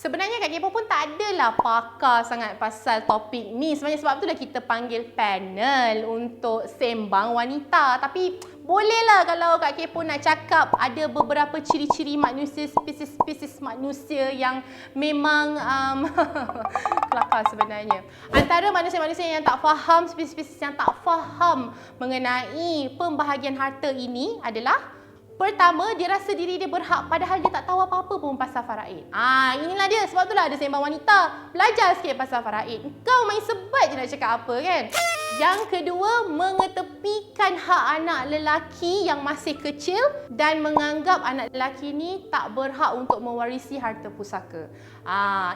Sebenarnya Kak Kepo pun tak adalah pakar sangat pasal topik ni. Sebenarnya sebab itulah kita panggil panel untuk sembang wanita. Tapi bolehlah kalau Kak Kepo nak cakap ada beberapa ciri-ciri manusia, spesies-spesies manusia yang memang kelakar sebenarnya. Antara manusia-manusia yang tak faham, spesies-spesies yang tak faham mengenai pembahagian harta ini adalah pertama, dia rasa diri dia berhak padahal dia tak tahu apa-apa pun pasal faraid. Inilah dia. Sebab itulah ada sembang wanita. Belajar sikit pasal faraid. Kau main sebat je nak cakap apa kan? Yang kedua, mengetepikan hak anak lelaki yang masih kecil dan menganggap anak lelaki ni tak berhak untuk mewarisi harta pusaka.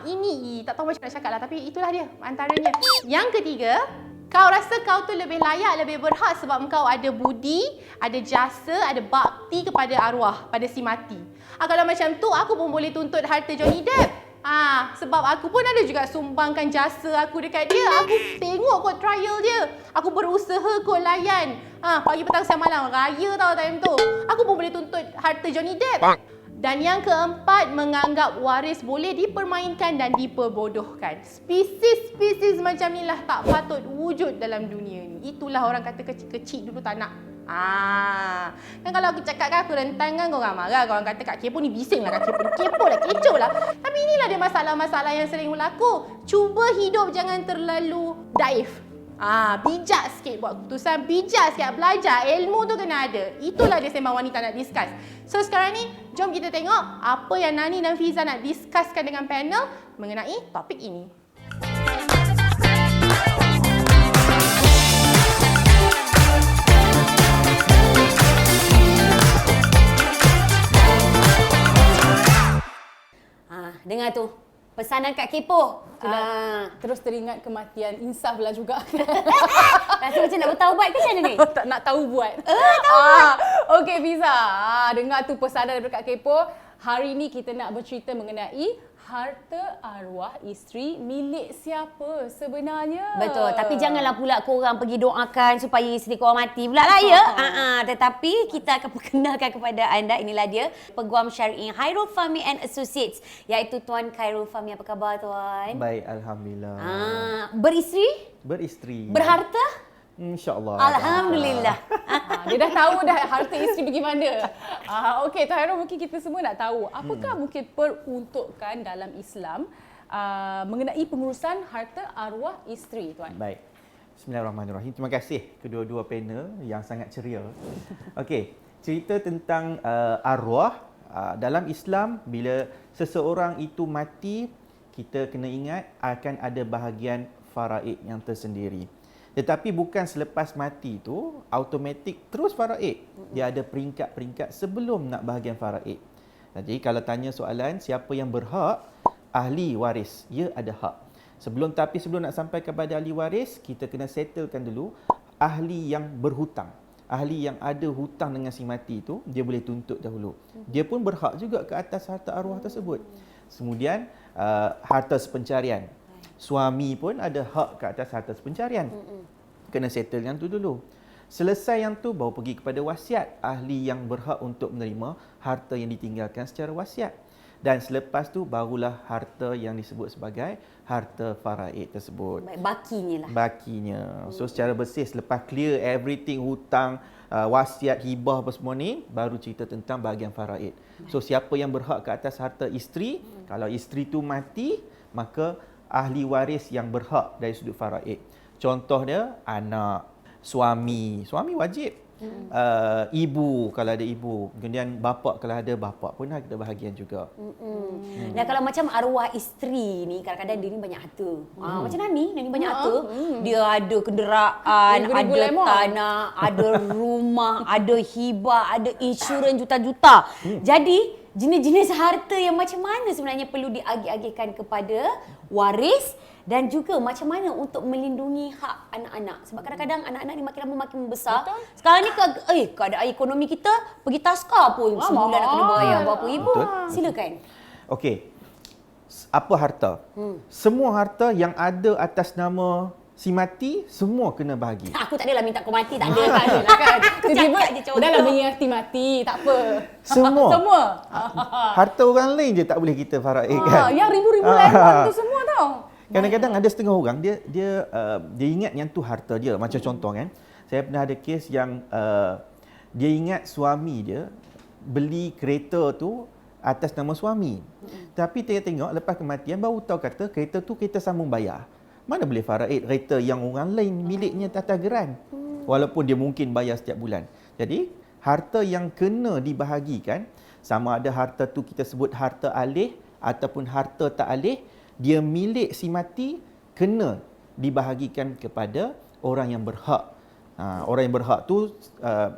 Ini tak tahu macam nak cakap lah, tapi itulah dia antaranya. Yang ketiga, kau rasa kau tu lebih layak, lebih berhak sebab kau ada budi, ada jasa, ada bakti kepada arwah, pada si mati. Kalau macam tu, aku pun boleh tuntut harta Johnny Depp. Sebab aku pun ada juga sumbangkan jasa aku dekat dia. Aku tengok kot trial dia. Aku berusaha kot layan. Pagi, petang, siang, malam. Raya tau time tu. Aku pun boleh tuntut harta Johnny Depp. Dan yang keempat, menganggap waris boleh dipermainkan dan diperbodohkan. Spesies-spesies macam inilah tak patut wujud dalam dunia ni. Itulah orang kata kecil-kecil dulu tak nak. Kan kalau aku cakap kan aku rentan kan korang marah. Korang kata Kak Kepo ni bising lah, Kak Kepo ni kepo lah, kecoh lah. Tapi inilah dia masalah-masalah yang sering berlaku. Cuba hidup jangan terlalu daif. Bijak sikit buat keputusan, bijak sikit belajar, ilmu tu kena ada. Itulah dia sembang wanita nak discuss. So sekarang ni, jom kita tengok apa yang Nani dan Fiza nak discusskan dengan panel mengenai topik ini. Dengar tu, pesanan Kak Kepo. Terus teringat kematian Insaf lah juga. Rasa macam nak bertaubat ke macam mana ni? Tak nak tahu buat. Okey Fiza, dengar tu pesanan daripada Kak Kepo. Hari ni kita nak bercerita mengenai harta arwah isteri milik siapa sebenarnya. Betul, tapi janganlah pula korang pergi doakan supaya isteri korang mati pula lah ya. Tetapi kita akan perkenalkan kepada anda, inilah dia Peguam Syar'i Khairul Fahmi and Associates, iaitu Tuan Khairul Fahmi. Apa khabar Tuan? Baik, Alhamdulillah. Beristeri? Beristeri. Berharta? InsyaAllah. Alhamdulillah. Dia dah tahu dah harta isteri pergi mana. Okey, Tuan Khairul, mungkin kita semua nak tahu apakah mungkin peruntukan dalam Islam mengenai pengurusan harta arwah isteri, Tuan? Baik. Bismillahirrahmanirrahim. Terima kasih kedua-dua panel yang sangat ceria. Okey, cerita tentang arwah dalam Islam, bila seseorang itu mati, kita kena ingat akan ada bahagian faraid yang tersendiri. Tetapi bukan selepas mati tu automatik terus faraid. Dia ada peringkat-peringkat sebelum nak bahagian faraid. Jadi kalau tanya soalan siapa yang berhak, ahli waris, dia ada hak. Sebelum nak sampai kepada ahli waris, kita kena settlekan dulu ahli yang berhutang. Ahli yang ada hutang dengan si mati tu, dia boleh tuntut dahulu. Dia pun berhak juga ke atas harta arwah tersebut. Kemudian harta sepencarian. Suami pun ada hak ke atas harta sepencarian. Kena settle yang tu dulu. Selesai yang tu, baru pergi kepada wasiat. Ahli yang berhak untuk menerima harta yang ditinggalkan secara wasiat. Dan selepas tu, barulah harta yang disebut sebagai harta faraid tersebut. Bakinya lah. Bakinya. So secara bersih, selepas clear everything, hutang, wasiat, hibah apa semua ni, baru cerita tentang bahagian faraid. So siapa yang berhak ke atas harta isteri? Kalau isteri tu mati, maka ahli waris yang berhak dari sudut faraid. Contohnya anak, suami wajib. Ibu kalau ada ibu, kemudian bapa kalau ada bapa pun ada bahagian juga. Dan kalau macam arwah isteri ni, kadang-kadang dia ni banyak harta. Macam Nani banyak harta. Dia ada kenderaan, ada tanah, ada rumah, ada hibah, ada insurans juta-juta. Jadi jenis-jenis harta yang macam mana sebenarnya perlu diagih-agihkan kepada waris, dan juga macam mana untuk melindungi hak anak-anak. Sebab kadang-kadang anak-anak ni makin lama makin besar. Betul. Sekarang ni keadaan ekonomi kita, pergi taska pun sebulan nak kena bayar berapa ribu. Silakan. Okey. Apa harta? Semua harta yang ada atas nama si mati semua kena bahagi. Aku tak adalah minta kau mati, tak ada. Tak ada lah kan. Aku Tiba-tiba cakap je contoh. dah lah mengerti mati, tak apa. Semua. Semua. Harta orang lain je tak boleh kita faraid kan. Yang ribu-ribu lemon tu semua tau. Kadang-kadang ada setengah orang dia ingat yang tu harta dia. Macam contoh kan, saya pernah ada kes yang dia ingat suami dia beli kereta tu atas nama suami. Tapi tengok lepas kematian baru tahu kata kereta tu kereta sambung bayar. Mana boleh faraid kereta yang orang lain miliknya atas geran. Walaupun dia mungkin bayar setiap bulan. Jadi harta yang kena dibahagikan, sama ada harta tu kita sebut harta alih ataupun harta tak alih, dia milik si mati, kena dibahagikan kepada orang yang berhak. Orang yang berhak tu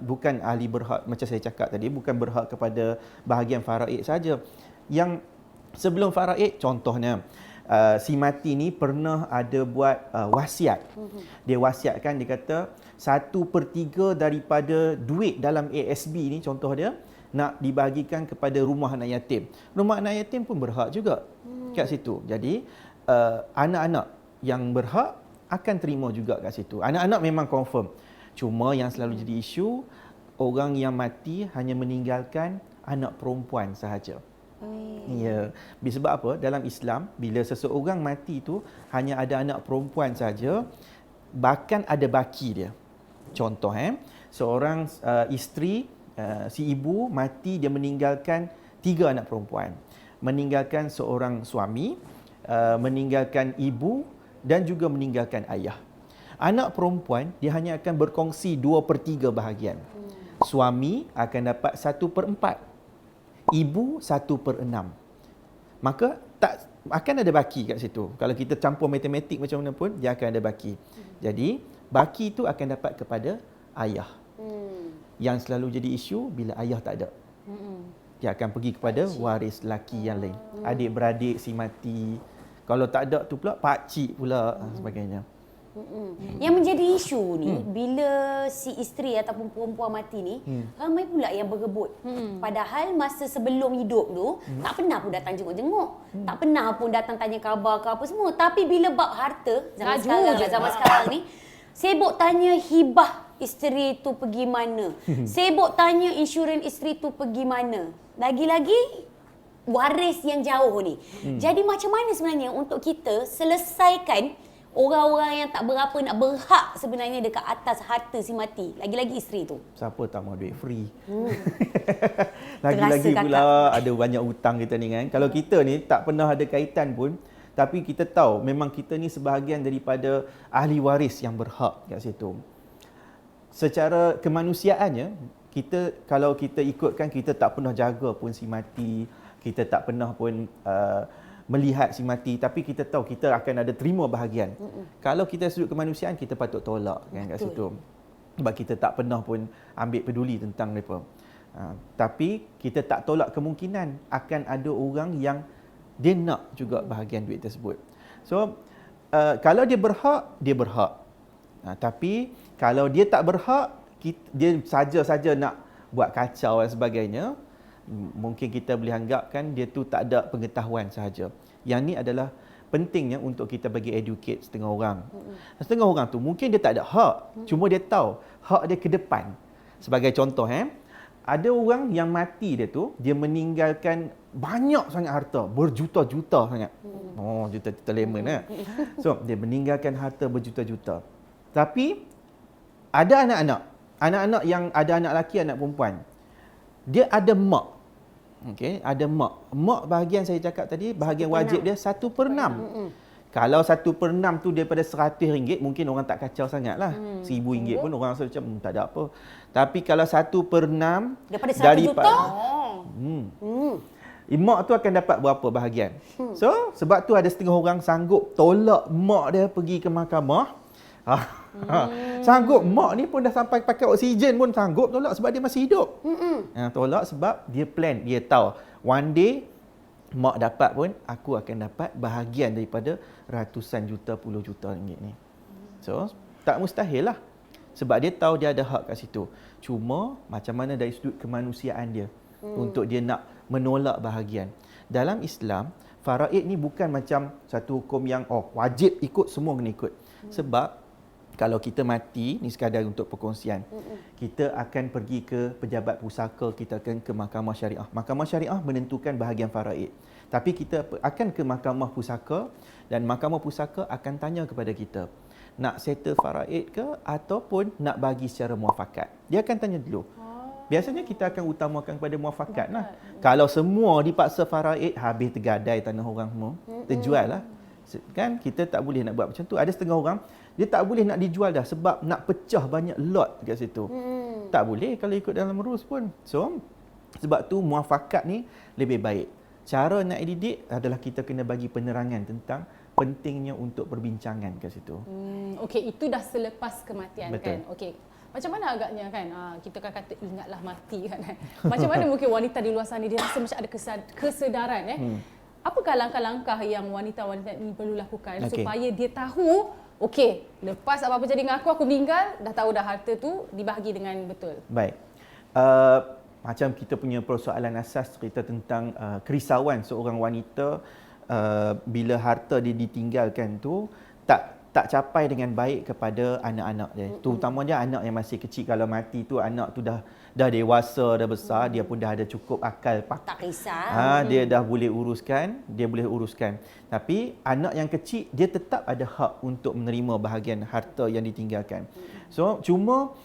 bukan ahli berhak macam saya cakap tadi, bukan berhak kepada bahagian faraid saja. Yang sebelum faraid, contohnya si mati ni pernah ada buat wasiat. Dia wasiatkan, dia kata 1/3 daripada duit dalam ASB ni, contoh dia, nak dibahagikan kepada rumah anak yatim. Rumah anak yatim pun berhak juga kat situ. Jadi anak-anak yang berhak akan terima juga kat situ. Anak-anak memang confirm. Cuma yang selalu jadi isu, orang yang mati hanya meninggalkan anak perempuan sahaja. Ya, sebab apa? Dalam Islam, bila seseorang mati tu hanya ada anak perempuan saja, bahkan ada baki dia. Contoh seorang isteri, si ibu mati, dia meninggalkan 3 anak perempuan. Meninggalkan seorang suami, meninggalkan ibu dan juga meninggalkan ayah. Anak perempuan dia hanya akan berkongsi 2/3 bahagian. Suami akan dapat 1/4. Ibu 1/6. Maka tak akan ada baki kat situ. Kalau kita campur matematik macam mana pun, dia akan ada baki. Jadi, baki itu akan dapat kepada ayah. Yang selalu jadi isu bila ayah tak ada. Dia akan pergi kepada waris lelaki yang lain. Adik-beradik si mati. Kalau tak ada tu pula pakcik pula sebagainya. Yang menjadi isu ni, bila si isteri ataupun perempuan mati ni, ramai pula yang berebut. Padahal masa sebelum hidup tu, tak pernah pun datang jenguk-jenguk. Tak pernah pun datang tanya khabar ke apa semua. Tapi bila bab harta, zaman sekarang ni, sibuk tanya hibah isteri tu pergi mana. Sibuk tanya insurans isteri tu pergi mana. Lagi-lagi waris yang jauh ni. Jadi macam mana sebenarnya untuk kita selesaikan orang-orang yang tak berapa nak berhak sebenarnya dekat atas harta si mati, lagi-lagi isteri tu? Siapa tak mahu duit free? Lagi-lagi pula ada banyak hutang kita ni kan. Kalau kita ni tak pernah ada kaitan pun, tapi kita tahu memang kita ni sebahagian daripada ahli waris yang berhak kat situ. Secara kemanusiaannya, kita kalau kita ikutkan, kita tak pernah jaga pun si mati, kita tak pernah pun melihat si mati, tapi kita tahu kita akan ada terima bahagian. Kalau kita sudut kemanusiaan, kita patut tolak kan kat situ. Sebab kita tak pernah pun ambil peduli tentang mereka. Tapi kita tak tolak kemungkinan akan ada orang yang dia nak juga bahagian duit tersebut. So, kalau dia berhak, dia berhak. Tapi kalau dia tak berhak, dia saja-saja nak buat kacau dan sebagainya, mungkin kita boleh anggapkan dia tu tak ada pengetahuan sahaja. Yang ni adalah pentingnya untuk kita bagi educate setengah orang. Setengah orang tu mungkin dia tak ada hak, cuma dia tahu hak dia ke depan. Sebagai contoh, ada orang yang mati dia tu, dia meninggalkan banyak sangat harta, berjuta-juta sangat. Oh, juta-juta lemon So, dia meninggalkan harta berjuta-juta. Tapi ada anak-anak. Anak-anak yang ada anak lelaki, anak perempuan. Dia ada mak. Okey, ada mak. Mak bahagian saya cakap tadi, bahagian wajib dia 1/6. Kalau 1/6 tu daripada RM100, mungkin orang tak kacau sangat lah. RM1,000 pun orang rasa macam tak ada apa. Tapi kalau 1/6 daripada 100 juta? Mak tu akan dapat berapa bahagian? So, sebab tu ada setengah orang sanggup tolak mak dia pergi ke mahkamah. Sanggup, mak ni pun dah sampai pakai oksigen pun sanggup tolak sebab dia masih hidup. Tolak sebab dia plan, dia tahu one day mak dapat pun, aku akan dapat bahagian daripada ratusan juta, puluh juta ringgit ni. So, tak mustahil lah. Sebab dia tahu dia ada hak kat situ. Cuma macam mana dari sudut kemanusiaan dia untuk dia nak menolak bahagian. Dalam Islam, faraid ni bukan macam satu hukum yang wajib ikut, semua kena ikut. Sebab kalau kita mati, ni sekadar untuk perkongsian, kita akan pergi ke pejabat pusaka, kita akan ke mahkamah syariah. Mahkamah syariah menentukan bahagian faraid. Tapi kita akan ke mahkamah pusaka dan mahkamah pusaka akan tanya kepada kita, nak settle faraid ke ataupun nak bagi secara muafakat. Dia akan tanya dulu. Biasanya kita akan utamakan kepada muafakat lah. Kalau semua dipaksa faraid, habis tergadai tanah orang semua, terjual lah. Kan kita tak boleh nak buat macam tu. Ada setengah orang, dia tak boleh nak dijual dah sebab nak pecah banyak lot kat situ. Tak boleh kalau ikut dalam rules pun. So, sebab tu muafakat ni lebih baik. Cara nak didik adalah kita kena bagi penerangan tentang pentingnya untuk perbincangan kat situ. Okey, itu dah selepas kematian. Betul. Kan? Okey. Macam mana agaknya kan, kita kan kata ingatlah mati kan. Macam mana mungkin wanita di luar sana dia rasa macam ada kesedaran Apakah langkah-langkah yang wanita-wanita ini perlu lakukan supaya dia tahu, okey, lepas apa-apa jadi dengan aku meninggal, dah tahu dah harta tu dibahagi dengan betul. Baik. Macam kita punya persoalan asas cerita tentang kerisauan seorang wanita bila harta dia ditinggalkan tu tak capai dengan baik kepada anak-anak dia. Terutamanya anak yang masih kecil. Kalau mati tu anak tu dah dewasa, dah besar, dia pun dah ada cukup akal Tak kisah. dia dah boleh uruskan. Tapi anak yang kecil dia tetap ada hak untuk menerima bahagian harta yang ditinggalkan. So cuma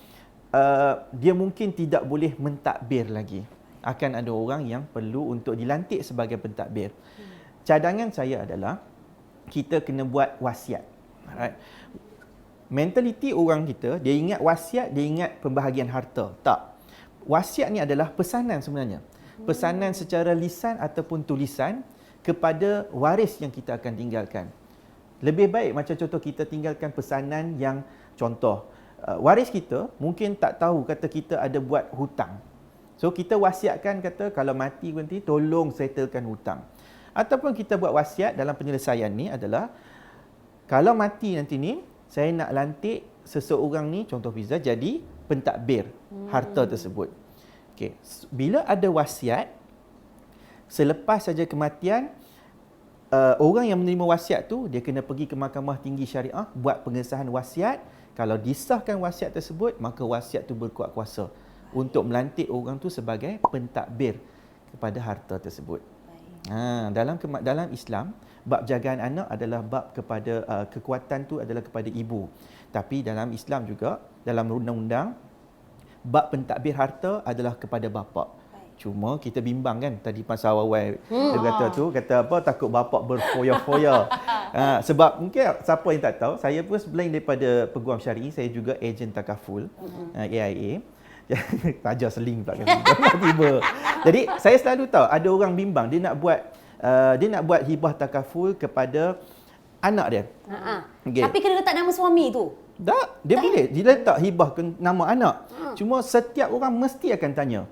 dia mungkin tidak boleh mentadbir lagi. Akan ada orang yang perlu untuk dilantik sebagai pentadbir. Cadangan saya adalah kita kena buat wasiat. Alright. Mentaliti orang kita, dia ingat wasiat, dia ingat pembahagian harta. Tak. Wasiat ni adalah pesanan sebenarnya. Pesanan secara lisan ataupun tulisan kepada waris yang kita akan tinggalkan. Lebih baik macam contoh kita tinggalkan pesanan yang contoh waris kita mungkin tak tahu kata kita ada buat hutang. So kita wasiatkan kata kalau mati nanti tolong settlekan hutang. Ataupun kita buat wasiat dalam penyelesaian ni adalah kalau mati nanti ni saya nak lantik seseorang ni contoh Fiza jadi pentadbir harta tersebut. Okey, bila ada wasiat selepas saja kematian orang yang menerima wasiat tu dia kena pergi ke Mahkamah Tinggi Syariah buat pengesahan wasiat. Kalau disahkan wasiat tersebut maka wasiat tu berkuat kuasa untuk melantik orang tu sebagai pentadbir kepada harta tersebut. Dalam Islam bab jagaan anak adalah bab kepada kekuatan tu adalah kepada ibu. Tapi dalam Islam juga dalam undang-undang bab pentadbir harta adalah kepada bapa. Cuma kita bimbang kan tadi pasal awal dia kata apa takut bapa berfoya-foya. Sebab mungkin siapa yang tak tahu saya pun selain daripada peguam syar'i saya juga ejen takaful AIA. Taja seling pula kan. Tiba. Jadi saya selalu tahu ada orang bimbang dia nak buat hibah takaful kepada anak dia. Okay. Tapi kena letak nama suami tu. Tak, dia boleh. Dia letak hibah ke nama anak. Cuma setiap orang mesti akan tanya.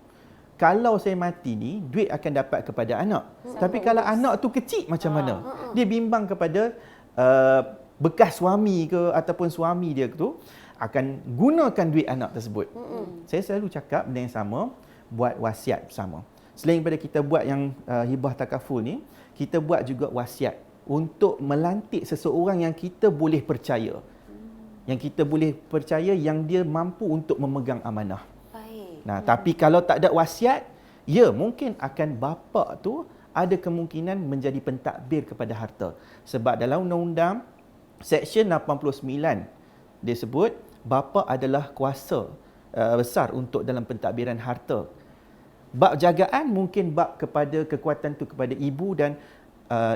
Kalau saya mati ni, duit akan dapat kepada anak. Tapi kalau anak tu kecil macam mana? Dia bimbang kepada bekas suami ke ataupun suami dia tu akan gunakan duit anak tersebut. Saya selalu cakap benda yang sama, buat wasiat bersama. Selain daripada kita buat yang hibah takaful ni, kita buat juga wasiat untuk melantik seseorang yang kita boleh percaya. Yang kita boleh percaya yang dia mampu untuk memegang amanah. Nah, tapi kalau tak ada wasiat, ya mungkin akan bapa tu ada kemungkinan menjadi pentadbir kepada harta. Sebab dalam undang-undang Seksyen 89 dia sebut bapa adalah kuasa besar untuk dalam pentadbiran harta. Bab jagaan mungkin bab kepada kekuatan tu kepada ibu dan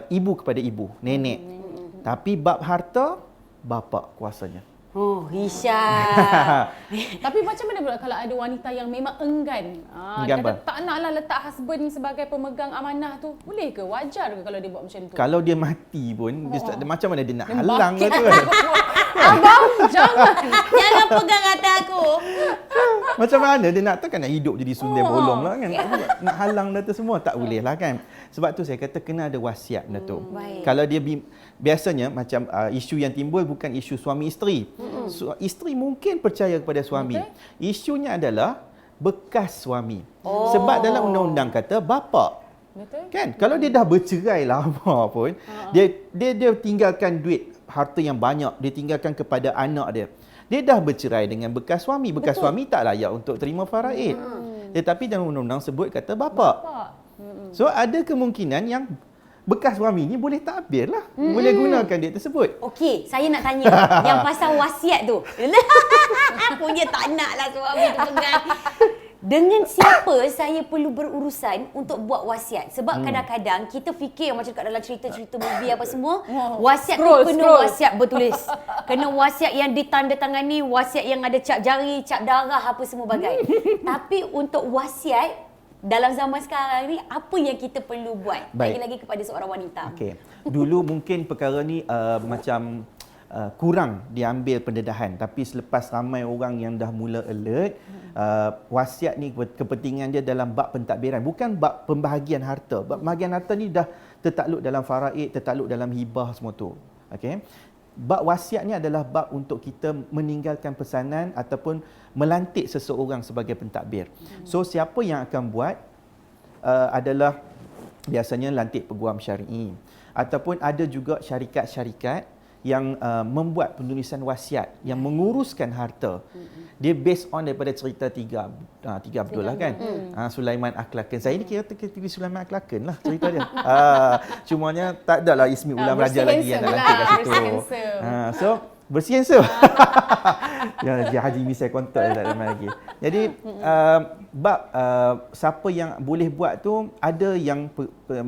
ibu kepada ibu, nenek. Tapi bab harta bapa kuasanya. Oh, Hisha. Tapi macam mana pula kalau ada wanita yang memang enggan? Dia kata tak naklah letak husband ni sebagai pemegang amanah tu. Boleh ke? Wajar ke kalau dia buat macam tu? Kalau dia mati pun, dia macam mana dia nak halang ke tu? Abang, jangan pegang kata aku. Macam mana dia nak nak hidup jadi sundai bolong lah kan? Nak halang data semua tak boleh lah kan? Sebab tu saya kata kena ada wasiat benda tu. Kalau dia biasanya macam isu yang timbul bukan isu suami isteri. Isteri mungkin percaya kepada suami. Isunya adalah bekas suami. Sebab dalam undang-undang kata bapa. Betul. Kan? Kalau dia dah bercerai lama pun, dia tinggalkan duit harta yang banyak ditinggalkan kepada anak dia. Dia dah bercerai dengan bekas suami. Bekas suami tak layak untuk terima faraid. Tetapi dalam undang-undang sebut kata bapa. So ada kemungkinan yang bekas suami ni boleh takbir lah. Boleh gunakan dia tersebut. Okey, saya nak tanya yang pasal wasiat tu. Punya tak nak lah suami tu pegang. Dengan siapa saya perlu berurusan untuk buat wasiat? Sebab kadang-kadang kita fikir macam kat dalam cerita-cerita movie apa semua, wasiat tu kena wasiat bertulis. Kena wasiat yang ditandatangani, wasiat yang ada cap jari, cap darah apa semua bagai. Tapi untuk wasiat dalam zaman sekarang ni, apa yang kita perlu buat? Lagi-lagi kepada seorang wanita. Okey. Dulu mungkin perkara ni macam kurang diambil pendedahan, tapi selepas ramai orang yang dah mula alert, wasiat ni kepentingan dia dalam bab pentadbiran, bukan bab pembahagian harta. Bab pembahagian harta ni dah tertakluk dalam faraid, tertakluk dalam hibah semua tu. Okey. Bab wasiat ni adalah bab untuk kita meninggalkan pesanan ataupun melantik seseorang sebagai pentadbir. So siapa yang akan buat adalah biasanya lantik peguam syar'i, ataupun ada juga syarikat-syarikat yang membuat penulisan wasiat yang menguruskan harta. Dia based on daripada cerita tiga Abdul lah kan. Sulaiman Akhlaqan. Saya ni kira tulis Sulaiman Akhlaqan lah cerita dia. Cumanya tak adalah Ismi Ulam Raja lagi yang nak lantik kat situ. So bersih handsome. Ya, Haji Mi saya kontak tak lama lagi. Jadi bab siapa yang boleh buat tu, ada yang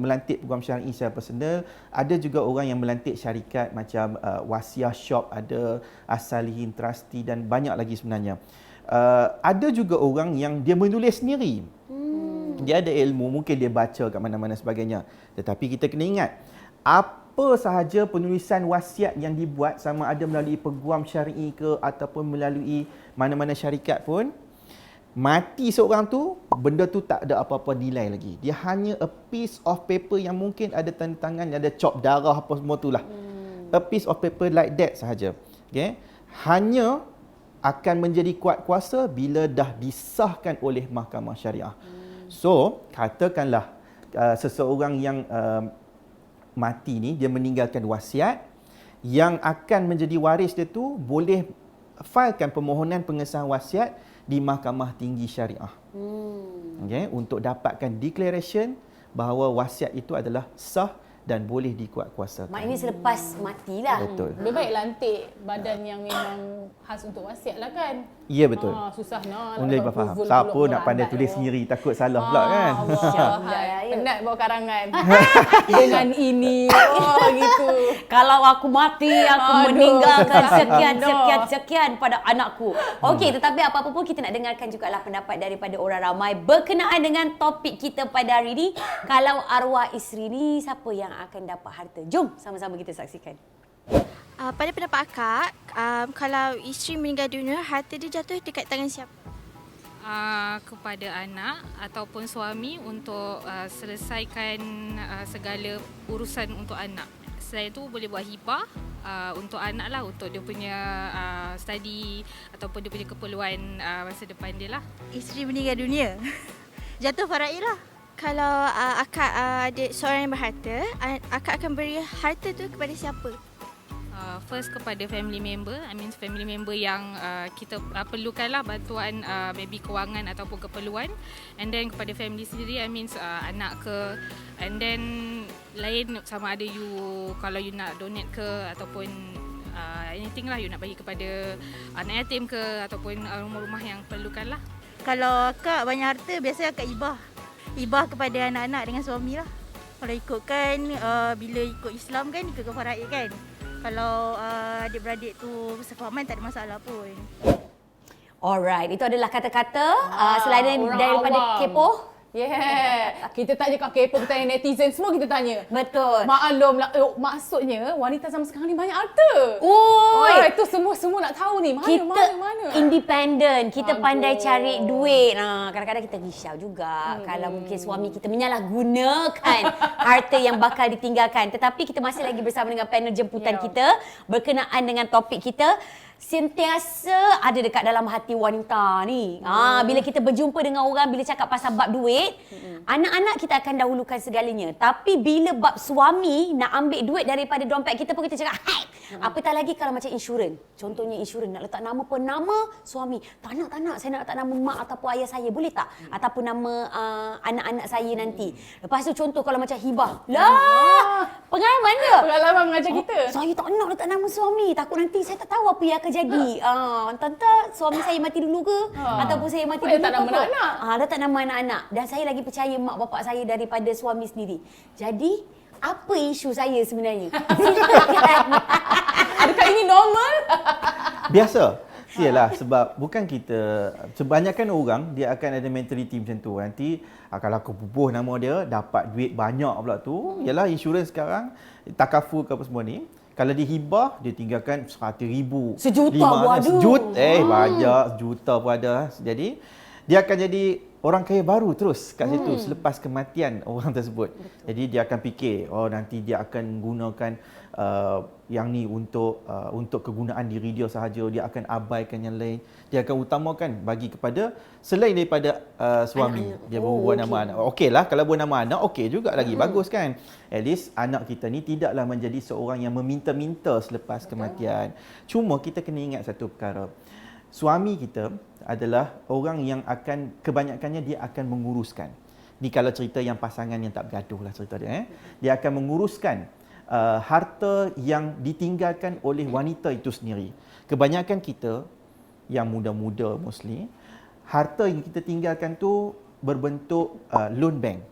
melantik peguam syar'i secara personal, ada juga orang yang melantik syarikat macam Wasiah Shop, ada As-Salihin Trustee dan banyak lagi sebenarnya. Ada juga orang yang dia menulis sendiri. Dia ada ilmu, mungkin dia baca kat mana-mana sebagainya. Tetapi kita kena ingat, apa sahaja penulisan wasiat yang dibuat, sama ada melalui peguam syar'i ke ataupun melalui mana-mana syarikat pun, mati seorang tu, benda tu tak ada apa-apa nilai lagi. Dia hanya a piece of paper yang mungkin ada tanda tangan, ada cop darah apa semua tu lah. A piece of paper like that sahaja. Okay? Hanya akan menjadi kuat kuasa bila dah disahkan oleh mahkamah syariah. So, katakanlah seseorang yang mati ni, dia meninggalkan wasiat, yang akan menjadi waris dia tu boleh filekan permohonan pengesahan wasiat di Mahkamah Tinggi Syariah. Okay, untuk dapatkan declaration bahawa wasiat itu adalah sah dan boleh dikuatkuasakan. Maknanya selepas matilah. Betul. Lebih baik lantik badan yang memang khas untuk wasiat lah kan. Ya, betul. Susah nak. Boleh faham. Siapa nak pandai tulis sendiri, takut salah pula kan. Penat bawa karangan. Dengan ini. Gitu. Kalau aku mati, aku meninggalkan sekian pada anakku. Okey, tetapi apa-apa pun kita nak dengarkan jugalah pendapat daripada orang ramai berkenaan dengan topik kita pada hari ini. Kalau arwah isteri ni, siapa yang akan dapat harta? Jom sama-sama kita saksikan. Pada pendapat akak, kalau isteri meninggal dunia, harta dia jatuh dekat tangan siapa? Kepada anak ataupun suami untuk selesaikan segala urusan untuk anak. Selain itu boleh buat hibah untuk anak lah, untuk dia punya study ataupun dia punya keperluan masa depan dia lah. Isteri meninggal dunia, jatuh faraid lah. Kalau akak ada seorang yang berharta, akak akan beri harta tu kepada siapa? First kepada family member, family member yang kita perlukan lah bantuan maybe kewangan ataupun keperluan, and then kepada family sendiri, anak ke, and then lain sama ada kalau you nak donate ke ataupun anything lah, you nak bagi kepada anak yatim ke ataupun rumah-rumah yang perlukan lah. Kalau akak banyak harta, biasanya akak ibah kepada anak-anak dengan suami lah. Kalau ikutkan bila ikut Islam kan, ikut faraid kan. Kalau adik-beradik tu sefahaman, tak ada masalah pun. Alright, itu adalah kata-kata selain daripada kepo. Yeah. Kita tanya kat kepo, kita tanya netizen, semua kita tanya. Betul. Maklumlah, maksudnya wanita zaman sekarang ni banyak harta. Itu semua nak tahu ni. Mana? Independent, kita pandai cari duit. Kadang-kadang kita risau juga kalau mungkin suami kita menyalahgunakan harta yang bakal ditinggalkan. Tetapi kita masih lagi bersama dengan panel jemputan kita berkenaan dengan topik kita. Sentiasa ada dekat dalam hati wanita ni. Bila kita berjumpa dengan orang, bila cakap pasal bab duit, anak-anak kita akan dahulukan segalanya. Tapi bila bab suami nak ambil duit daripada dompet kita pun, kita cakap, hai, Apatah lagi kalau macam insurans. Contohnya insurans nak letak nama penama suami. Tak nak. Saya nak letak nama mak ataupun ayah saya. Boleh tak? Ataupun nama anak-anak saya nanti. Lepas tu contoh kalau macam hibah. Lah! Pengalaman ke? Pengalaman mengajar kita. Saya tak nak letak nama suami. Takut nanti saya tak tahu apa yang akan jadi. Tante, suami saya mati dulu ke? Ataupun saya mati dulu Letak ke nama apa? anak-anak. Letak nama anak-anak. Dan saya lagi percaya mak bapak saya daripada suami sendiri. Jadi, apa isu saya sebenarnya? Adakah ini normal? Biasa. Yalah, sebab bukan kita, kebanyakan orang dia akan ada mentality macam tu. Nanti kalau aku bubuh nama dia, dapat duit banyak pula tu. Yalah, insurans sekarang, takaful ke apa semua ni. Kalau dihibah, dia tinggalkan 100,000. Sejuta pun ada. Banyak, sejuta pun ada. Jadi, dia akan jadi orang kaya baru terus kat situ selepas kematian orang tersebut. Jadi dia akan fikir, nanti dia akan gunakan yang ni untuk kegunaan diri dia sahaja, dia akan abaikan yang lain. Dia akan utamakan bagi kepada selain daripada suami. Dia buat nama anak. Okeylah kalau buat nama anak, okey juga lagi, bagus kan. At least anak kita ni tidaklah menjadi seorang yang meminta-minta selepas kematian. Cuma kita kena ingat satu perkara. Suami kita adalah orang yang akan kebanyakannya dia akan menguruskan. Ni kalau cerita yang pasangan yang tak bergaduh lah cerita dia. Dia akan menguruskan harta yang ditinggalkan oleh wanita itu sendiri. Kebanyakan kita yang muda-muda mostly, harta yang kita tinggalkan tu berbentuk loan bank,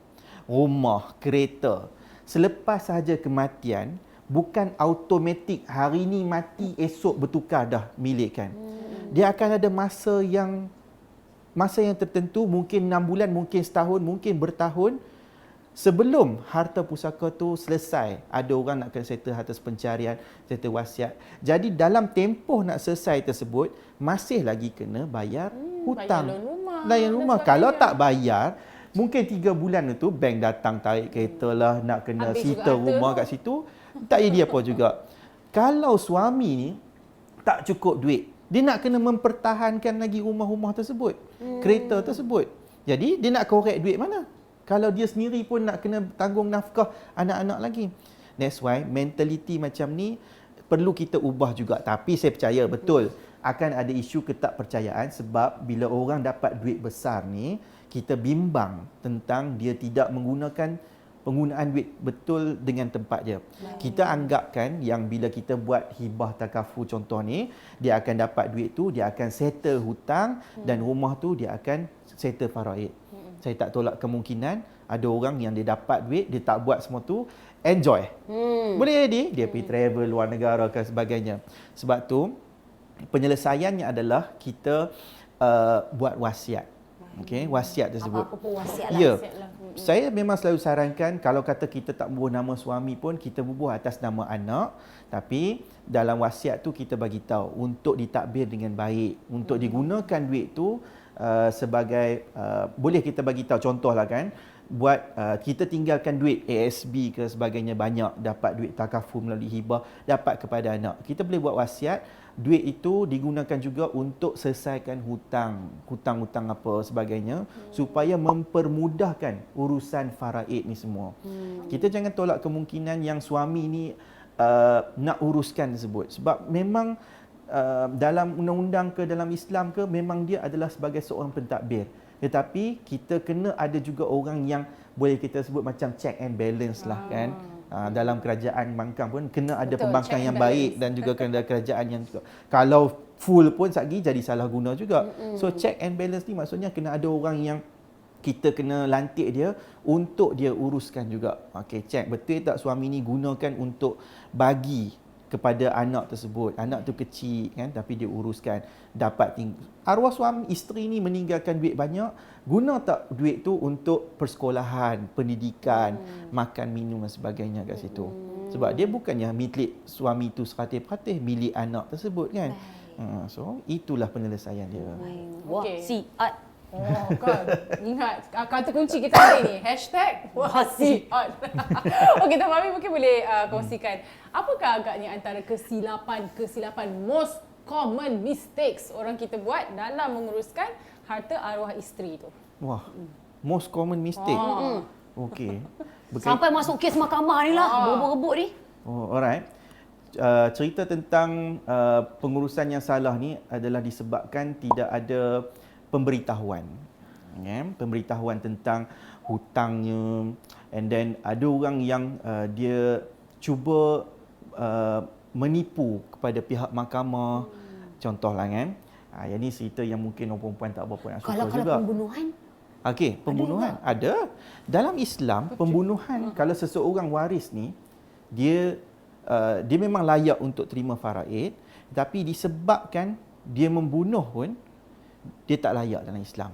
rumah, kereta. Selepas sahaja kematian, bukan automatik hari ni mati esok bertukar dah milik kan. Dia akan ada masa yang tertentu, mungkin 6 bulan, mungkin setahun, mungkin bertahun sebelum harta pusaka tu selesai. Ada orang nak kena settle harta pencarian, settle wasiat. Jadi dalam tempoh nak selesai tersebut masih lagi kena bayar hutang. Bayar rumah. Kalau tak bayar, mungkin 3 bulan itu bank datang tarik kereta lah, nak kena sita rumah kat situ. Tak jadi apa juga. Kalau suami ni tak cukup duit, dia nak kena mempertahankan lagi rumah-rumah tersebut, kereta tersebut. Jadi dia nak korek duit mana? Kalau dia sendiri pun nak kena tanggung nafkah anak-anak lagi. That's why mentality macam ni perlu kita ubah juga. Tapi saya percaya betul akan ada isu ketakpercayaan sebab bila orang dapat duit besar ni, kita bimbang tentang dia tidak menggunakan penggunaan duit betul dengan tempat dia. Kita anggapkan yang bila kita buat hibah takafu contoh ni, dia akan dapat duit tu, dia akan settle hutang dan rumah tu dia akan settle faraid. Saya tak tolak kemungkinan ada orang yang dia dapat duit, dia tak buat semua tu, enjoy. Boleh jadi dia pergi travel luar negara dan sebagainya. Sebab tu penyelesaiannya adalah kita buat wasiat. Okey, wasiat tersebut. Apa-apa pun wasiat lah. Ya. Saya memang selalu sarankan kalau kata kita tak bubuh nama suami pun kita bubuh atas nama anak, tapi dalam wasiat tu kita bagi tahu untuk ditadbir dengan baik, untuk digunakan duit tu sebagai boleh kita bagi tahu contohlah kan, buat kita tinggalkan duit ASB ke sebagainya banyak, dapat duit takaful melalui hibah, dapat kepada anak. Kita boleh buat wasiat duit itu digunakan juga untuk selesaikan hutang-hutang apa sebagainya supaya mempermudahkan urusan faraid ni semua. Kita jangan tolak kemungkinan yang suami ni nak uruskan tersebut sebab memang dalam undang-undang ke dalam Islam ke memang dia adalah sebagai seorang pentadbir. Tetapi kita kena ada juga orang yang boleh kita sebut macam check and balance lah kan. Dalam kerajaan bangkang pun kena ada pembangkang yang baik dan juga kena ada kerajaan yang juga. Kalau full pun sagi jadi salah guna juga. So check and balance ni maksudnya kena ada orang yang kita kena lantik dia untuk dia uruskan juga. Okey, check betul tak suami ni gunakan untuk bagi kepada anak tersebut. Anak tu kecil kan tapi dia uruskan. Dapat arwah suami isteri ni meninggalkan duit banyak, guna tak duit tu untuk persekolahan, pendidikan, makan minum dan sebagainya kat situ. Sebab dia bukannya milik suami tu 100%, milik anak tersebut kan. So itulah penyelesaian dia. Wasiat. Oh kan, ingat kata kunci kita hari ni #wasiat. Okey, Tuan Mami mungkin boleh kongsikan apakah agaknya antara kesilapan most common mistakes orang kita buat dalam menguruskan harta arwah isteri tu. Wah, most common mistake. Okey. Sampai masuk kes mahkamah ni lah, berebut-rebut ni. Oh, alright. cerita tentang pengurusan yang salah ni adalah disebabkan tidak ada pemberitahuan. Pemberitahuan tentang hutangnya, and then ada orang yang dia cuba menipu kepada pihak mahkamah. Contohlah kan. Yang ni cerita yang mungkin orang perempuan tak berapa nak suka Kalau juga. pembunuhan? Okey, pembunuhan ada. Dalam Islam, pembunuhan kalau seseorang waris ni dia memang layak untuk terima faraid, tapi disebabkan dia membunuh pun dia tak layak dalam Islam.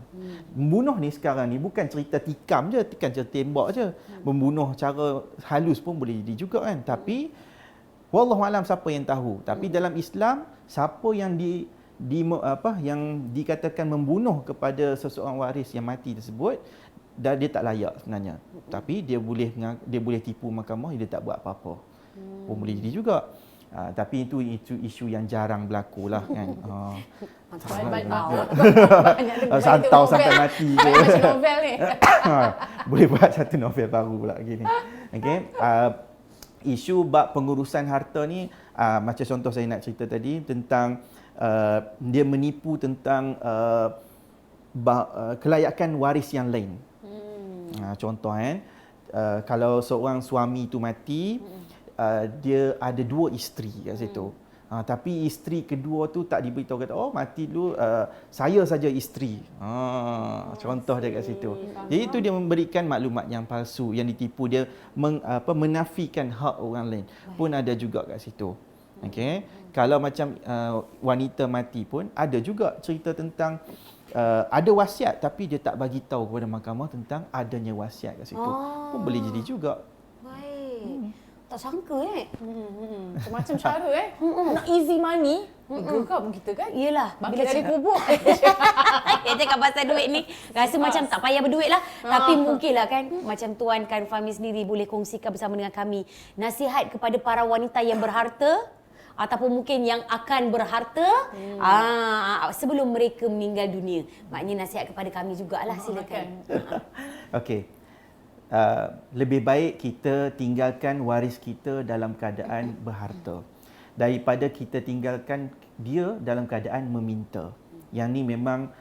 Membunuh ni sekarang ni bukan cerita tikam je, bukan cerita tembak je. Membunuh cara halus pun boleh jadi juga kan. Tapi wallahu alam siapa yang tahu. Tapi dalam Islam siapa yang yang dikatakan membunuh kepada seseorang waris yang mati tersebut, dia tak layak sebenarnya. Tapi dia boleh tipu mahkamah, dia tak buat apa-apa. Pun boleh jadi juga. Tapi itu isu yang jarang berlaku lah kan. Santau sampai mati ke. Macam novel ni. Boleh buat satu novel baru pula gini. Okey. Isu bab pengurusan harta ni macam contoh saya nak cerita tadi tentang dia menipu tentang kelayakan waris yang lain. Contoh kalau seorang suami tu mati, dia ada 2 isteri kat situ. Tapi isteri kedua tu tak diberitahu, kata mati dulu saya saja isteri. Contoh dia kat situ. Jadi itu dia memberikan maklumat yang palsu, yang ditipu, dia menafikan hak orang lain. Pun ada juga kat situ. Okey. Kalau macam wanita mati pun ada juga cerita tentang ada wasiat tapi dia tak bagi tahu kepada mahkamah tentang adanya wasiat kat situ. Pun boleh jadi juga. Baik. Tak sangka Macam cara nak easy money, geram kita kan? Yelah. Bangkit dari kubur. Dia cakap pasal duit ni, rasa macam tak payah berduit lah. Tapi mungkinlah kan, macam Tuan Kan Fahmi sendiri boleh kongsikan bersama dengan kami nasihat kepada para wanita yang berharta ataupun mungkin yang akan berharta sebelum mereka meninggal dunia. Maknanya nasihat kepada kami jugalah, silakan. Okey. Lebih baik kita tinggalkan waris kita dalam keadaan berharta daripada kita tinggalkan dia dalam keadaan meminta. Yang ni memang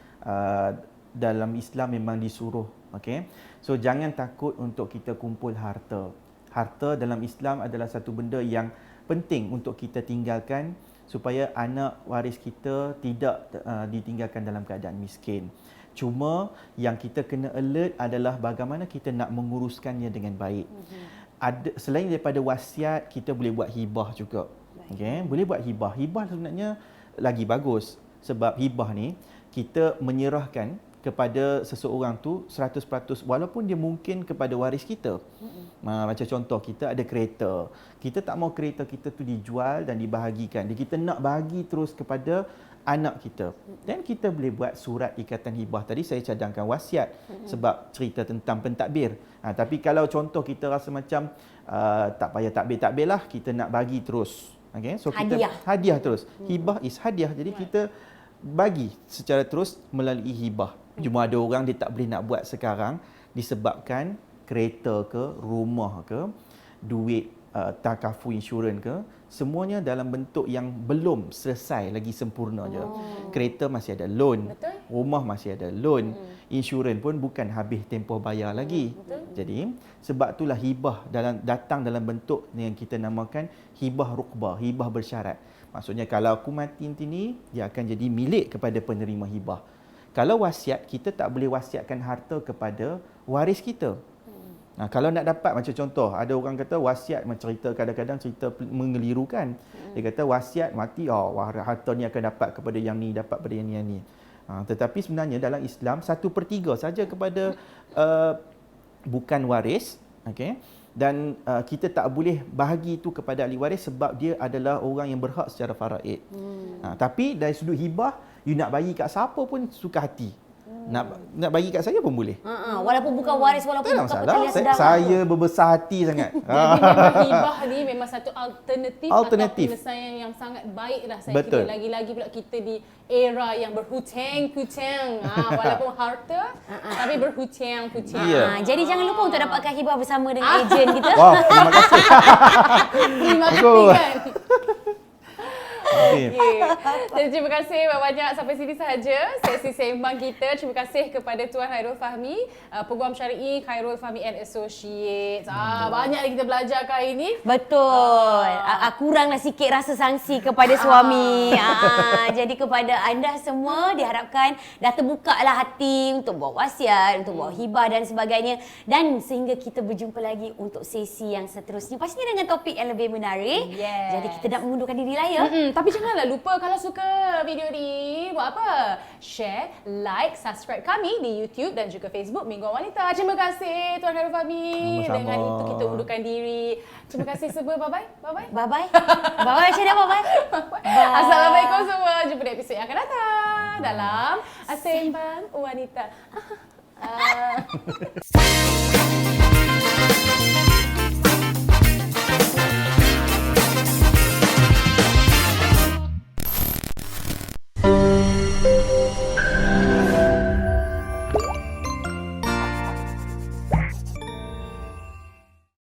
dalam Islam memang disuruh. Okay? So jangan takut untuk kita kumpul harta. Harta dalam Islam adalah satu benda yang penting untuk kita tinggalkan supaya anak waris kita tidak ditinggalkan dalam keadaan miskin. Cuma yang kita kena alert adalah bagaimana kita nak menguruskannya dengan baik. Selain daripada wasiat, kita boleh buat hibah juga. Okay? Boleh buat hibah. Hibah sebenarnya lagi bagus. Sebab hibah ni, kita menyerahkan kepada seseorang tu 100% walaupun dia mungkin kepada waris kita. Macam contoh, kita ada kereta. Kita tak mau kereta kita tu dijual dan dibahagikan. Kita nak bahagi terus kepada anak kita. Dan kita boleh buat surat ikatan hibah. Tadi saya cadangkan wasiat sebab cerita tentang pentadbir. Tapi kalau contoh kita rasa macam tak payah takbir lah, kita nak bagi terus. Okay? So kita hadiah terus. Hibah is hadiah. Jadi kita bagi secara terus melalui hibah. Cuma ada orang dia tak boleh nak buat sekarang disebabkan kereta ke, rumah ke, duit takafu insurans ke, semuanya dalam bentuk yang belum selesai lagi sempurna je. Kereta masih ada loan, rumah masih ada loan, insurans pun bukan habis tempoh bayar lagi. Jadi sebab itulah hibah datang dalam bentuk yang kita namakan hibah rukbah, hibah bersyarat. Maksudnya kalau aku mati nanti ni, dia akan jadi milik kepada penerima hibah. Kalau wasiat, kita tak boleh wasiatkan harta kepada waris kita. Kalau nak dapat, macam contoh, ada orang kata wasiat, macam cerita kadang-kadang cerita mengelirukan. Dia kata wasiat mati, harta ni akan dapat kepada yang ni, dapat kepada yang ni. Tetapi sebenarnya dalam Islam 1/3 saja kepada bukan waris. Okay? Dan kita tak boleh bahagi itu kepada ahli waris sebab dia adalah orang yang berhak secara faraid. Tapi dari sudut hibah, you nak bagi kat siapa pun suka hati. Nak bagi kat saya pun boleh. Walaupun bukan waris, walaupun bukan petalian sedang. Saya berbesar hati sangat. Jadi memang hibah ni memang satu alternatif. Penyelesaian yang sangat baik lah saya kira. Lagi-lagi pula kita di era yang berhutang-hutang. Walaupun harta, tapi berhutang-hutang. Jadi jangan lupa untuk dapatkan hibah bersama dengan ejen kita. Wow, terima kasih. Terima kasih kan. Okay. Dan terima kasih banyak sampai sini sahaja sesi sembang kita. Terima kasih kepada Tuan Khairul Fahmi, Peguam Syar'i Khairul Fahmi and Associates. Banyak yang kita belajar kali ini. Betul. Kuranglah sikit rasa sangsi kepada suami. Jadi kepada anda semua diharapkan dah terbukalah hati untuk buat wasiat, untuk buat hibah dan sebagainya. Dan sehingga kita berjumpa lagi untuk sesi yang seterusnya. Pastinya dengan topik yang lebih menarik. Yes. Jadi kita nak mengundurkan diri lah ya. Tapi janganlah lupa kalau suka video ni buat apa? Share, like, subscribe kami di YouTube dan juga Facebook Mingguan Wanita. Terima kasih Tuan Khairul Fahmi. Sama-sama. Dengan itu kita undurkan diri. Terima kasih semua. Bye-bye. Bye-bye. Bye-bye. Bye-bye Syeda, bye-bye. Bye. Assalamualaikum semua. Jumpa di episod yang akan datang dalam Sembang Wanita.